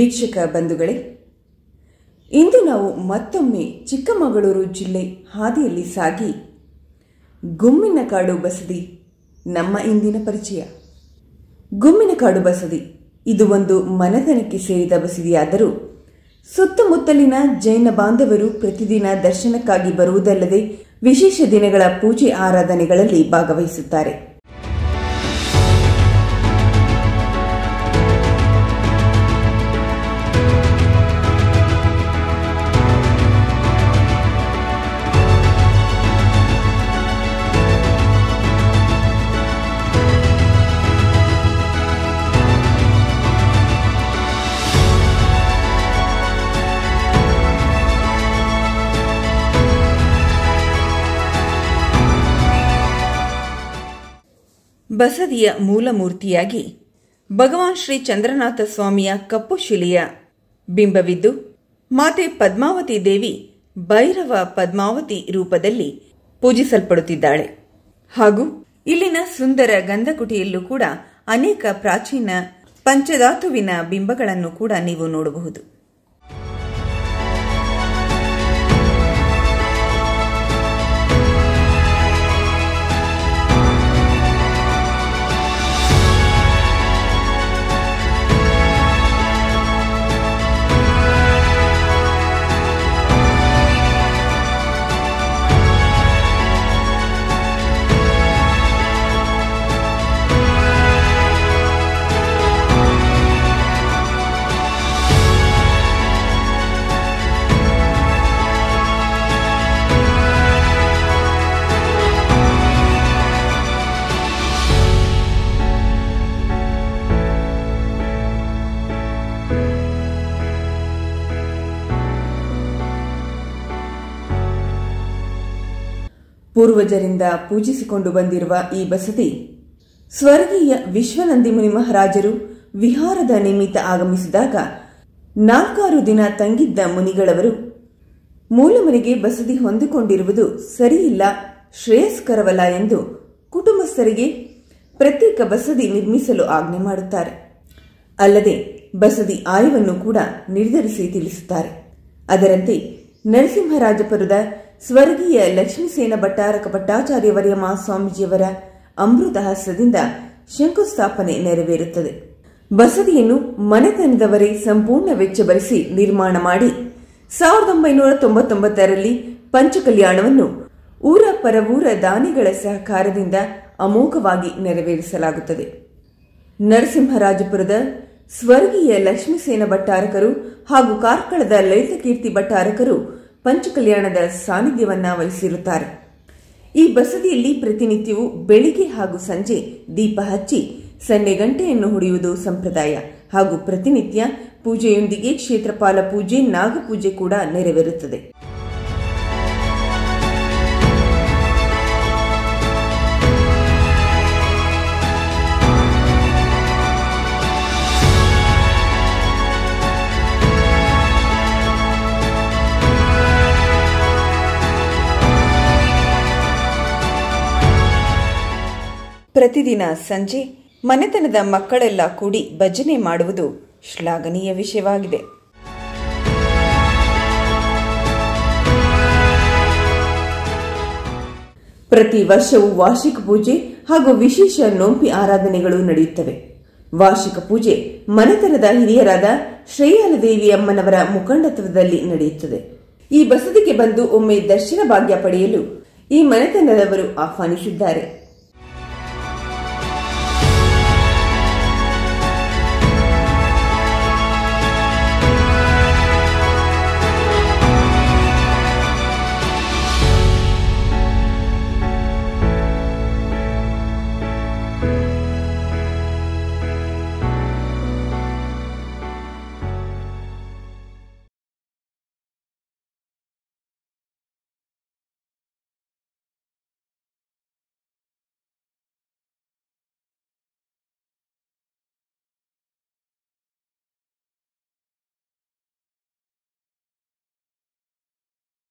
ವೀಕ್ಷಕ ಬಂಧುಗಳೇ, ಇಂದು ನಾವು ಮತ್ತೊಮ್ಮೆ ಚಿಕ್ಕಮಗಳೂರು ಜಿಲ್ಲೆ ಹಾದಿಯಲ್ಲಿ ಸಾಗಿ ಗುಮ್ಮಿನಕಾಡು ಬಸದಿ ನಮ್ಮ ಇಂದಿನ ಪರಿಚಯ. ಗುಮ್ಮಿನಕಾಡು ಬಸದಿ ಇದು ಒಂದು ಮನೆತನಕ್ಕೆ ಸೇರಿದ ಬಸದಿಯಾದರೂ ಸುತ್ತಮುತ್ತಲಿನ ಜೈನ ಬಾಂಧವರು ಪ್ರತಿದಿನ ದರ್ಶನಕ್ಕಾಗಿ ಬರುವುದಲ್ಲದೆ ವಿಶೇಷ ದಿನಗಳ ಪೂಜೆ ಆರಾಧನೆಗಳಲ್ಲಿ ಭಾಗವಹಿಸುತ್ತಾರೆ. ಬಸದಿಯ ಮೂಲಮೂರ್ತಿಯಾಗಿ ಭಗವಾನ್ ಶ್ರೀ ಚಂದ್ರನಾಥ ಸ್ವಾಮಿಯ ಕಪ್ಪು ಶಿಲೆಯ ಬಿಂಬವಿದ್ದು, ಮಾತೆ ಪದ್ಮಾವತಿ ದೇವಿ ಭೈರವ ಪದ್ಮಾವತಿ ರೂಪದಲ್ಲಿ ಪೂಜಿಸಲ್ಪಡುತ್ತಿದ್ದಾಳೆ. ಹಾಗೂ ಇಲ್ಲಿನ ಸುಂದರ ಗಂಧಕುಟಿಯಲ್ಲೂ ಕೂಡ ಅನೇಕ ಪ್ರಾಚೀನ ಪಂಚಧಾತುವಿನ ಬಿಂಬಗಳನ್ನು ಕೂಡ ನೀವು ನೋಡಬಹುದು. ಪೂರ್ವಜರಿಂದ ಪೂಜಿಸಿಕೊಂಡು ಬಂದಿರುವ ಈ ಬಸದಿ ಸ್ವರ್ಗೀಯ ವಿಶ್ವನಂದಿಮುನಿ ಮಹಾರಾಜರು ವಿಹಾರದ ನಿಮಿತ್ತ ಆಗಮಿಸಿದಾಗ 4 ದಿನ ತಂಗಿದ್ದ ಮುನಿಗಳವರು ಮೂಲಮನೆಗೆ ಬಸದಿ ಹೊಂದಿಕೊಂಡಿರುವುದು ಸರಿಯಿಲ್ಲ, ಶ್ರೇಯಸ್ಕರವಲ್ಲ ಎಂದು ಕುಟುಂಬಸ್ಥರಿಗೆ ಪ್ರತ್ಯೇಕ ಬಸದಿ ನಿರ್ಮಿಸಲು ಆಜ್ಞೆ ಮಾಡುತ್ತಾರೆ. ಅಲ್ಲದೆ ಬಸದಿ ಆಯವನ್ನು ಕೂಡ ನಿರ್ಧರಿಸಿ ತಿಳಿಸುತ್ತಾರೆ. ಅದರಂತೆ ನರಸಿಂಹರಾಜಪುರದ ಸ್ವರ್ಗೀಯ ಲಕ್ಷ್ಮೀಸೇನ ಭಟ್ಟಾರಕ ಭಟ್ಟಾಚಾರ್ಯವರ್ಯ ಮಹಾಸ್ವಾಮೀಜಿಯವರ ಅಮೃತ ಹಸ್ತದಿಂದ ಶಂಕುಸ್ಥಾಪನೆ ನೆರವೇರುತ್ತದೆ. ಬಸದಿಯನ್ನು ಮನೆತನದವರೇ ಸಂಪೂರ್ಣ ವೆಚ್ಚ ಭರಿಸಿ ನಿರ್ಮಾಣ ಮಾಡಿ 1999ರಲ್ಲಿ ಪಂಚಕಲ್ಯಾಣವನ್ನು ಊರ ಪರವೂರ ದಾನಿಗಳ ಸಹಕಾರದಿಂದ ಅಮೋಘವಾಗಿ ನೆರವೇರಿಸಲಾಗುತ್ತದೆ. ನರಸಿಂಹರಾಜಪುರದ ಸ್ವರ್ಗೀಯ ಲಕ್ಷ್ಮೀಸೇನ ಭಟ್ಟಾರಕರು ಹಾಗೂ ಕಾರ್ಕಳದ ಲಲಿತಕೀರ್ತಿ ಭಟ್ಟಾರಕರು ಪಂಚಕಲ್ಯಾಣದ ಸಾನ್ನಿಧ್ಯವನ್ನ ವಹಿಸಿರುತ್ತಾರೆ. ಈ ಬಸದಿಯಲ್ಲಿ ಪ್ರತಿನಿತ್ಯವೂ ಬೆಳಿಗ್ಗೆ ಹಾಗೂ ಸಂಜೆ ದೀಪ ಹಚ್ಚಿ ಸನ್ನೆಗಂಟೆಯನ್ನು ಹೊಡೆಯುವುದು ಸಂಪ್ರದಾಯ. ಹಾಗೂ ಪ್ರತಿನಿತ್ಯ ಪೂಜೆಯೊಂದಿಗೆ ಕ್ಷೇತ್ರಪಾಲ ಪೂಜೆ, ನಾಗಪೂಜೆ ಕೂಡ ನೆರವೇರುತ್ತದೆ. ಪ್ರತಿದಿನ ಸಂಜೆ ಮನೆತನದ ಮಕ್ಕಳೆಲ್ಲ ಕೂಡಿ ಭಜನೆ ಮಾಡುವುದು ಶ್ಲಾಘನೀಯ ವಿಷಯವಾಗಿದೆ. ಪ್ರತಿ ವರ್ಷವೂ ವಾರ್ಷಿಕ ಪೂಜೆ ಹಾಗೂ ವಿಶೇಷ ನೋಂಪಿ ಆರಾಧನೆಗಳು ನಡೆಯುತ್ತವೆ. ವಾರ್ಷಿಕ ಪೂಜೆ ಮನೆತನದ ಹಿರಿಯರಾದ ಶ್ರೇಯಾಲದೇವಿ ಅಮ್ಮನವರ ಮುಖಂಡತ್ವದಲ್ಲಿ ನಡೆಯುತ್ತದೆ. ಈ ಬಸದಿಗೆ ಬಂದು ಒಮ್ಮೆ ದರ್ಶನ ಭಾಗ್ಯ ಪಡೆಯಲು ಈ ಮನೆತನದವರು ಆಹ್ವಾನಿಸಿದ್ದಾರೆ.